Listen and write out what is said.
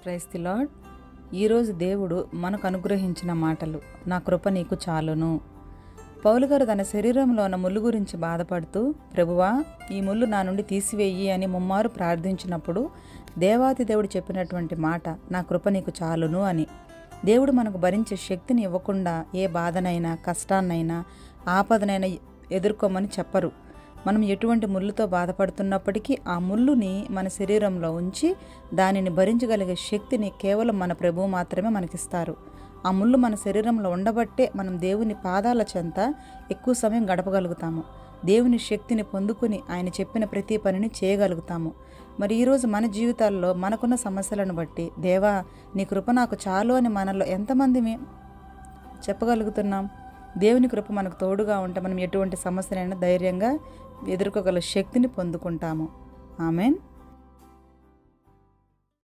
Praise the lord. ఈరోజు దేవుడు మనకు అనుగ్రహించిన మాటలు, నా కృప నీకు చాలును. పౌలు గారు తన శరీరంలో ఉన్న ముళ్ళు గురించి బాధపడుతూ, ప్రభువా ఈ ముళ్ళు నా నుండి తీసివేయి అని ముమ్మారు ప్రార్థించినప్పుడు దేవాతి దేవుడు చెప్పినటువంటి మాట, నా కృప నీకు చాలును అని. దేవుడు మనకు భరించే శక్తిని ఇవ్వకుండా ఏ బాధనైనా, కష్టాన్నైనా, ఆపదనైనా ఎదుర్కోమని చెప్పరు. మనం ఎటువంటి ముళ్ళుతో బాధపడుతున్నప్పటికీ ఆ ముళ్ళుని మన శరీరంలో ఉంచి దానిని భరించగలిగే శక్తిని కేవలం మన ప్రభువు మాత్రమే మనకిస్తారు. ఆ ముళ్ళు మన శరీరంలో ఉండబట్టే మనం దేవుని పాదాల చెంత ఎక్కువ సమయం గడపగలుగుతాము. దేవుని శక్తిని పొందుకుని ఆయన చెప్పిన ప్రతి పనిని చేయగలుగుతాము. మరి ఈరోజు మన జీవితాల్లో మనకున్న సమస్యలను బట్టి, దేవా నీ కృప నాకు చాలు అని మనలో ఎంతమంది చెప్పగలుగుతున్నాం? దేవుని కృప మనకు తోడుగా ఉంటే మనం ఎటువంటి సమస్యలైనా ధైర్యంగా ఎదుర్కోగల శక్తిని పొందుకుంటాము. ఆమెన్.